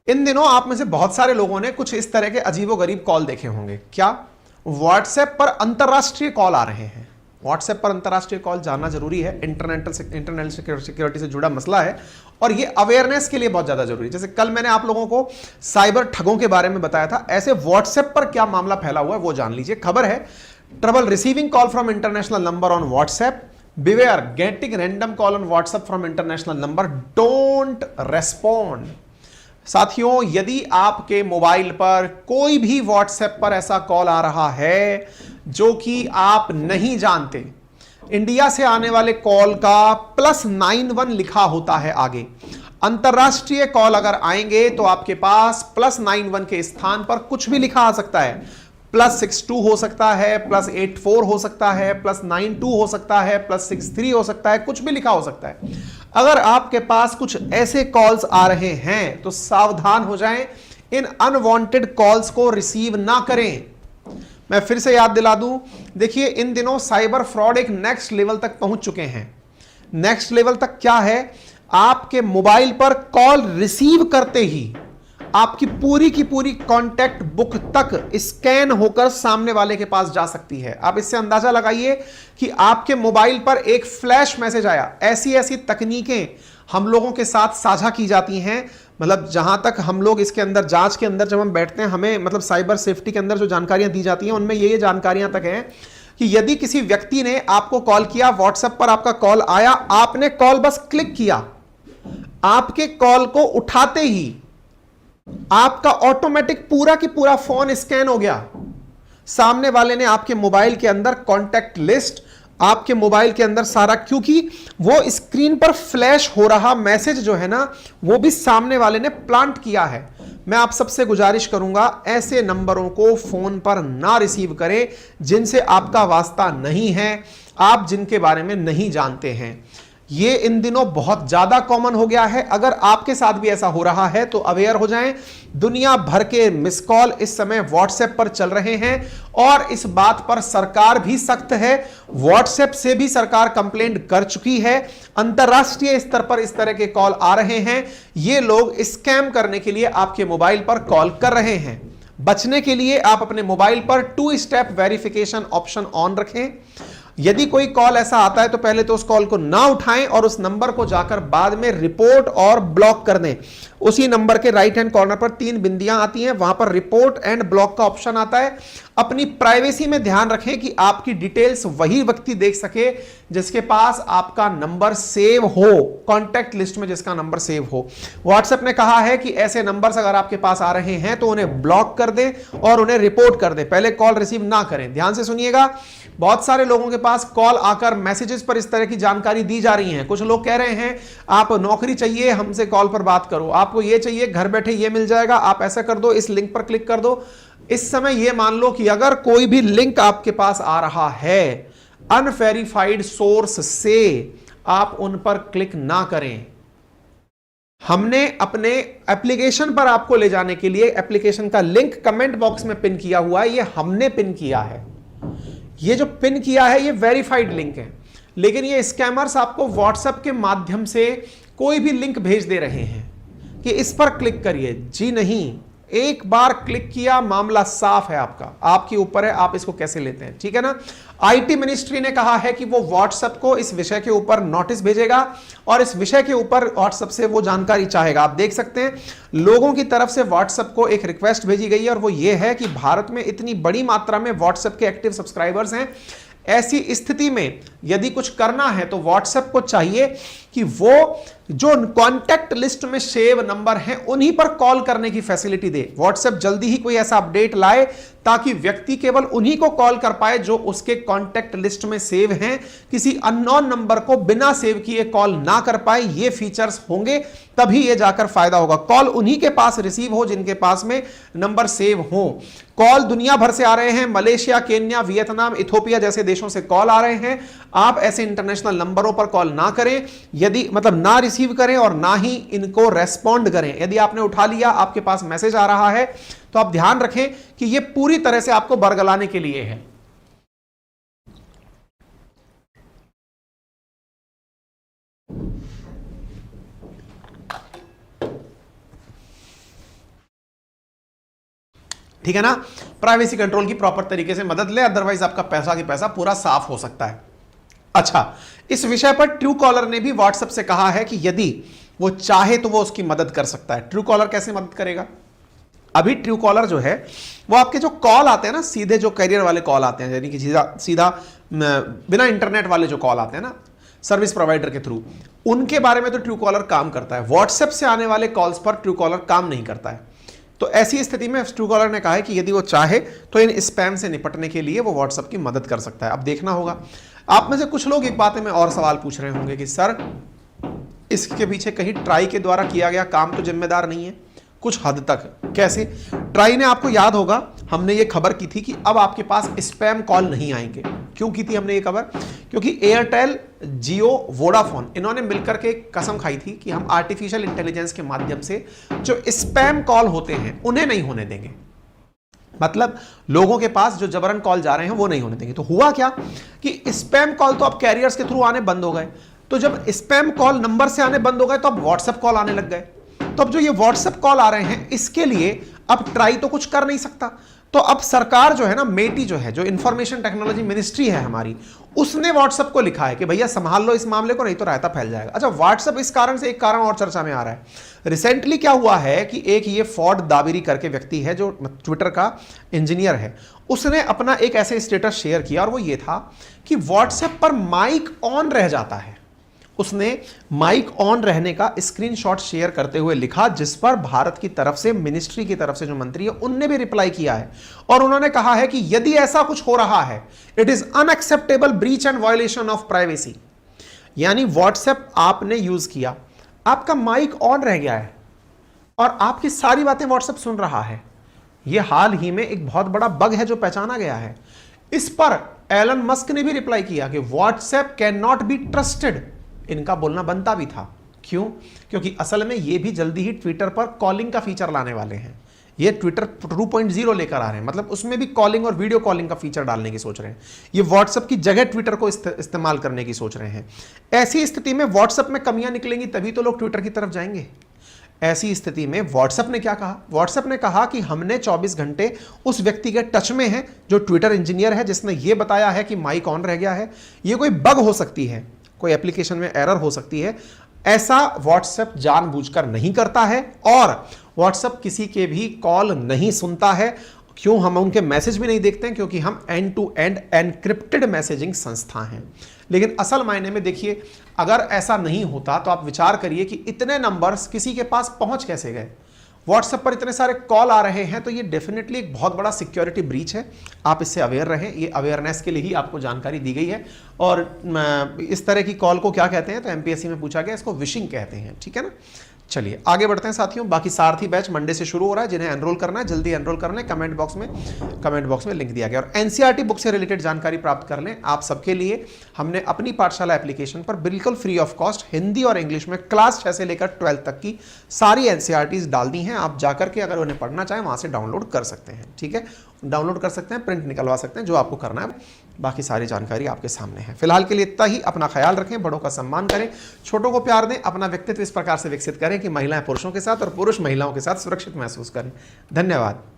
इन दिनों आप में से बहुत सारे लोगों ने कुछ इस तरह के अजीबोगरीब कॉल देखे होंगे। क्या? व्हाट्सएप पर अंतरराष्ट्रीय कॉल आ रहे हैं। व्हाट्सएप पर अंतरराष्ट्रीय कॉल जानना जरूरी है, इंटरनेट सिक्योरिटी से जुड़ा मसला है और ये अवेयरनेस के लिए बहुत ज्यादा जरूरी है। जैसे कल मैंने आप लोगों को साइबर ठगों के बारे में बताया था, ऐसे व्हाट्सएप पर क्या मामला फैला हुआ है वो जान लीजिए। खबर है, trouble receiving call from international number on WhatsApp, beware getting random call on WhatsApp from international number, don't respond. साथियों, यदि आपके मोबाइल पर कोई भी व्हाट्सएप पर ऐसा कॉल आ रहा है जो कि आप नहीं जानते, इंडिया से आने वाले कॉल का +91 लिखा होता है आगे। अंतरराष्ट्रीय कॉल अगर आएंगे तो आपके पास +91 के स्थान पर कुछ भी लिखा आ सकता है। +62 हो सकता है, +84 हो सकता है, +92 हो सकता है, +63 हो सकता है, कुछ भी लिखा हो सकता है। अगर आपके पास कुछ ऐसे कॉल्स आ रहे हैं तो सावधान हो जाएं, इन अनवांटेड कॉल्स को रिसीव ना करें। मैं फिर से याद दिला दूं, देखिए इन दिनों साइबर फ्रॉड एक नेक्स्ट लेवल तक पहुंच चुके हैं। नेक्स्ट लेवल तक क्या है? आपके मोबाइल पर कॉल रिसीव करते ही आपकी पूरी की पूरी कॉन्टैक्ट बुक तक स्कैन होकर सामने वाले के पास जा सकती है। आप इससे अंदाजा लगाइए कि आपके मोबाइल पर एक फ्लैश मैसेज आया। ऐसी ऐसी तकनीकें हम लोगों के साथ साझा की जाती हैं। मतलब जहां तक हम लोग इसके अंदर जांच के अंदर जब हम बैठते हैं, हमें मतलब साइबर सेफ्टी के अंदर जो जानकारियां दी जाती हैं उनमें ये जानकारियां तक हैं कि यदि किसी व्यक्ति ने आपको कॉल किया, व्हाट्सएप पर आपका कॉल आया, आपने कॉल बस क्लिक किया, आपके कॉल को उठाते ही आपका ऑटोमेटिक पूरा की पूरा फोन स्कैन हो गया। सामने वाले ने आपके मोबाइल के अंदर कॉन्टैक्ट लिस्ट, आपके मोबाइल के अंदर सारा, क्योंकि वो स्क्रीन पर फ्लैश हो रहा मैसेज जो है ना, वो भी सामने वाले ने प्लांट किया है। मैं आप सबसे गुजारिश करूंगा, ऐसे नंबरों को फोन पर ना रिसीव करें जिनसे आपका वास्ता नहीं है, आप जिनके बारे में नहीं जानते हैं। ये इन दिनों बहुत ज्यादा कॉमन हो गया है। अगर आपके साथ भी ऐसा हो रहा है तो अवेयर हो जाएं। दुनिया भर के मिस कॉल इस समय व्हाट्सएप पर चल रहे हैं और इस बात पर सरकार भी सख्त है। व्हाट्सएप से भी सरकार कंप्लेंट कर चुकी है। अंतरराष्ट्रीय स्तर पर इस तरह के कॉल आ रहे हैं। ये लोग स्कैम करने के लिए आपके मोबाइल पर कॉल कर रहे हैं। बचने के लिए आप अपने मोबाइल पर 2 स्टेप वेरिफिकेशन ऑप्शन ऑन रखें। यदि कोई कॉल ऐसा आता है तो पहले तो उस कॉल को ना उठाएं और उस नंबर को जाकर बाद में रिपोर्ट और ब्लॉक कर दें। उसी नंबर के राइट हैंड कॉर्नर पर 3 बिंदियां आती हैं, वहां पर रिपोर्ट एंड ब्लॉक का ऑप्शन आता है। अपनी प्राइवेसी में ध्यान रखें कि आपकी डिटेल्स वही व्यक्ति देख सके जिसके पास आपका नंबर सेव हो, कॉन्टैक्ट लिस्ट में जिसका नंबर सेव हो। व्हाट्सएप ने कहा है कि ऐसे नंबर्स अगर आपके पास आ रहे हैं तो उन्हें ब्लॉक कर दें और उन्हें रिपोर्ट कर दें, पहले कॉल रिसीव ना करें। ध्यान से सुनिएगा, बहुत सारे लोगों के पास कॉल आकर मैसेजेस पर इस तरह की जानकारी दी जा रही है। कुछ लोग कह रहे हैं आप नौकरी चाहिए, हमसे कॉल पर बात करो, आपको ये चाहिए, घर बैठे ये मिल जाएगा, आप ऐसा कर दो, इस लिंक पर क्लिक कर दो। इस समय ये मान लो कि अगर कोई भी लिंक आपके पास आ रहा है अनवेरिफाइड सोर्स से, आप उन पर क्लिक ना करें। हमने अपने एप्लीकेशन पर आपको ले जाने के लिए एप्लीकेशन का लिंक कमेंट बॉक्स में पिन किया हुआ है। ये हमने पिन किया है। ये जो पिन किया है ये वेरीफाइड लिंक है, लेकिन ये स्कैमर्स आपको व्हाट्सएप के माध्यम से कोई भी लिंक भेज दे रहे हैं कि इस पर क्लिक करिए। जी नहीं, एक बार क्लिक किया, मामला साफ है आपका, आपके ऊपर है आप इसको कैसे लेते हैं, ठीक है ना। आईटी मिनिस्ट्री ने कहा है कि वो व्हाट्सएप को इस विषय के ऊपर नोटिस भेजेगा और इस विषय के ऊपर व्हाट्सएप से वो जानकारी चाहेगा। आप देख सकते हैं लोगों की तरफ से व्हाट्सएप को एक रिक्वेस्ट भेजी गई है और वो ये है कि भारत में इतनी बड़ी मात्रा में व्हाट्सएप के एक्टिव सब्सक्राइबर्स हैं, ऐसी स्थिति में यदि कुछ करना है तो व्हाट्सएप को चाहिए कि वो जो कॉन्टैक्ट लिस्ट में सेव नंबर हैं उन्हीं पर कॉल करने की फैसिलिटी दे। व्हाट्सएप जल्दी ही कोई ऐसा अपडेट लाए ताकि व्यक्ति केवल उन्हीं को कॉल कर पाए जो उसके कॉन्टैक्ट लिस्ट में सेव हैं, किसी अननोन नंबर को बिना सेव किए कॉल ना कर पाए। ये फीचर्स होंगे तभी ये जाकर फायदा होगा। कॉल उन्हीं के पास रिसीव हो जिनके पास में नंबर सेव हो। कॉल दुनिया भर से आ रहे हैं, मलेशिया, केन्या, वियतनाम, इथोपिया जैसे देशों से कॉल आ रहे हैं। आप ऐसे इंटरनेशनल नंबरों पर कॉल ना करें, यदि मतलब ना रिसीव करें और ना ही इनको रेस्पॉन्ड करें। यदि आपने उठा लिया, आपके पास मैसेज आ रहा है, तो आप ध्यान रखें कि यह पूरी तरह से आपको बरगलाने के लिए है। ठीक है ना। प्राइवेसी कंट्रोल की प्रॉपर तरीके से मदद ले, अदरवाइज आपका पैसा की पैसा पूरा साफ हो सकता है। अच्छा, इस विषय पर ट्रू कॉलर ने भी व्हाट्सएप से कहा है कि यदि वो चाहे तो वो उसकी मदद कर सकता है। ट्रू कॉलर कैसे मदद करेगा? अभी ट्रू कॉलर जो है वो आपके जो कॉल आते हैं ना, सीधे जो कैरियर वाले कॉल आते हैं, यानी कि सीधा सीधा बिना इंटरनेट वाले जो कॉल आते हैं ना सर्विस प्रोवाइडर के थ्रू, उनके बारे में तो ट्रू कॉलर काम करता है। व्हाट्सएप से आने वाले कॉल्स पर ट्रू कॉलर काम नहीं करता है। तो ऐसी स्थिति में ट्रू कॉलर ने कहा है कि यदि वो चाहे तो इन स्पैम से निपटने के लिए वो व्हाट्सएप की मदद कर सकता है। अब देखना होगा। आप में से कुछ लोग एक बात में और सवाल पूछ रहे होंगे कि सर इसके पीछे कहीं ट्राई के द्वारा किया गया काम तो जिम्मेदार नहीं है? कुछ हद तक। कैसे? ट्राई ने, आपको याद होगा हमने ये खबर की थी कि अब आपके पास स्पैम कॉल नहीं आएंगे। क्यों की थी हमने ये खबर? क्योंकि एयरटेल, जियो, वोडाफोन इन्होंने मिलकर के कसम खाई थी कि हम आर्टिफिशियल इंटेलिजेंस के माध्यम से जो स्पैम कॉल होते हैं उन्हें नहीं होने देंगे। मतलब लोगों के पास जो जबरन कॉल जा रहे हैं वो नहीं होने देंगे। तो हुआ क्या कि स्पैम कॉल तो अब कैरियर्स के थ्रू आने बंद हो गए। तो जब स्पैम कॉल नंबर से आने बंद हो गए तो अब व्हाट्सएप कॉल आने लग गए। तो अब जो ये व्हाट्सएप कॉल आ रहे हैं इसके लिए अब ट्राई तो कुछ कर नहीं सकता। तो अब सरकार जो है ना, मेटी जो है, जो इंफॉर्मेशन टेक्नोलॉजी मिनिस्ट्री है हमारी, उसने व्हाट्सएप को लिखा है कि भैया संभाल लो इस मामले को, नहीं तो रायता फैल जाएगा। अच्छा, व्हाट्सएप इस कारण से एक कारण और चर्चा में आ रहा है। रिसेंटली क्या हुआ है कि एक ये फॉर्ड दाबिरी करके व्यक्ति है जो ट्विटर का इंजीनियर है, उसने अपना एक ऐसे स्टेटस शेयर किया और वो ये था कि व्हाट्सएप पर माइक ऑन रह जाता है। उसने माइक ऑन रहने का स्क्रीनशॉट शेयर करते हुए लिखा, जिस पर भारत की तरफ से, मिनिस्ट्री की तरफ से जो मंत्री है उनने भी रिप्लाई किया है और उन्होंने कहा है कि यदि ऐसा कुछ हो रहा है, it is unacceptable breach and violation of privacy. यानी व्हाट्सएप आपने यूज किया, आपका माइक ऑन रह गया है और आपकी सारी बातें व्हाट्सएप सुन रहा है। यह हाल ही में एक बहुत बड़ा बग है जो पहचाना गया है। इस पर एलन मस्क ने भी रिप्लाई किया कि WhatsApp can not be trusted. इनका बोलना बनता भी था। क्यों? क्योंकि असल में ये भी जल्दी ही ट्विटर पर कॉलिंग का फीचर लाने वाले हैं। ये ट्विटर 2.0 लेकर आ रहे हैं, मतलब उसमें भी कॉलिंग और वीडियो कॉलिंग का फीचर डालने की सोच रहे हैं। ये व्हाट्सएप की जगह ट्विटर को इस्तेमाल करने की सोच रहे हैं। ऐसी स्थिति में व्हाट्सएप में कमियां निकलेंगी तभी तो लोग ट्विटर की तरफ जाएंगे। ऐसी स्थिति में व्हाट्सएप ने क्या कहा? व्हाट्सएप ने कहा कि हमने 24 घंटे उस व्यक्ति के टच में है जो ट्विटर इंजीनियर है, जिसने ये बताया है कि माइक ऑन रह गया है। ये कोई बग हो सकती है, कोई एप्लीकेशन में एरर हो सकती है। ऐसा व्हाट्सएप जानबूझकर नहीं करता है और व्हाट्सएप किसी के भी कॉल नहीं सुनता है। क्यों? हम उनके मैसेज भी नहीं देखते हैं, क्योंकि हम end to end encrypted messaging संस्था हैं। लेकिन असल मायने में देखिए, अगर ऐसा नहीं होता तो आप विचार करिए कि इतने नंबर्स किसी के पास पहुंच कैसे गए। व्हाट्सएप पर इतने सारे कॉल आ रहे हैं, तो ये डेफिनेटली एक बहुत बड़ा सिक्योरिटी ब्रीच है। आप इससे अवेयर रहें। ये अवेयरनेस के लिए ही आपको जानकारी दी गई है। और इस तरह की कॉल को क्या कहते हैं, तो एमपीएससी में पूछा गया, इसको विशिंग कहते हैं। ठीक है ना। चलिए आगे बढ़ते हैं साथियों। बाकी सारथी बैच मंडे से शुरू हो रहा है। जिन्हें एनरोल करना है जल्दी एनरोल कर लें। कमेंट बॉक्स में लिंक दिया गया। और एनसीईआरटी बुक से रिलेटेड जानकारी प्राप्त कर लें। आप सबके लिए हमने अपनी पाठशाला एप्लीकेशन पर बिल्कुल फ्री ऑफ कॉस्ट हिंदी और इंग्लिश में क्लास 6 से लेकर 12 तक की सारी एनसीईआरटीज डाल दी हैं। आप जाकर के अगर उन्हें पढ़ना चाहें वहां से डाउनलोड कर सकते हैं। ठीक है, डाउनलोड कर सकते हैं, प्रिंट निकलवा सकते हैं, जो आपको करना है। बाकी सारी जानकारी आपके सामने है। फिलहाल के लिए इतना ही। अपना ख्याल रखें, बड़ों का सम्मान करें, छोटों को प्यार दें, अपना व्यक्तित्व इस प्रकार से विकसित करें कि महिलाएं पुरुषों के साथ और पुरुष महिलाओं के साथ सुरक्षित महसूस करें। धन्यवाद।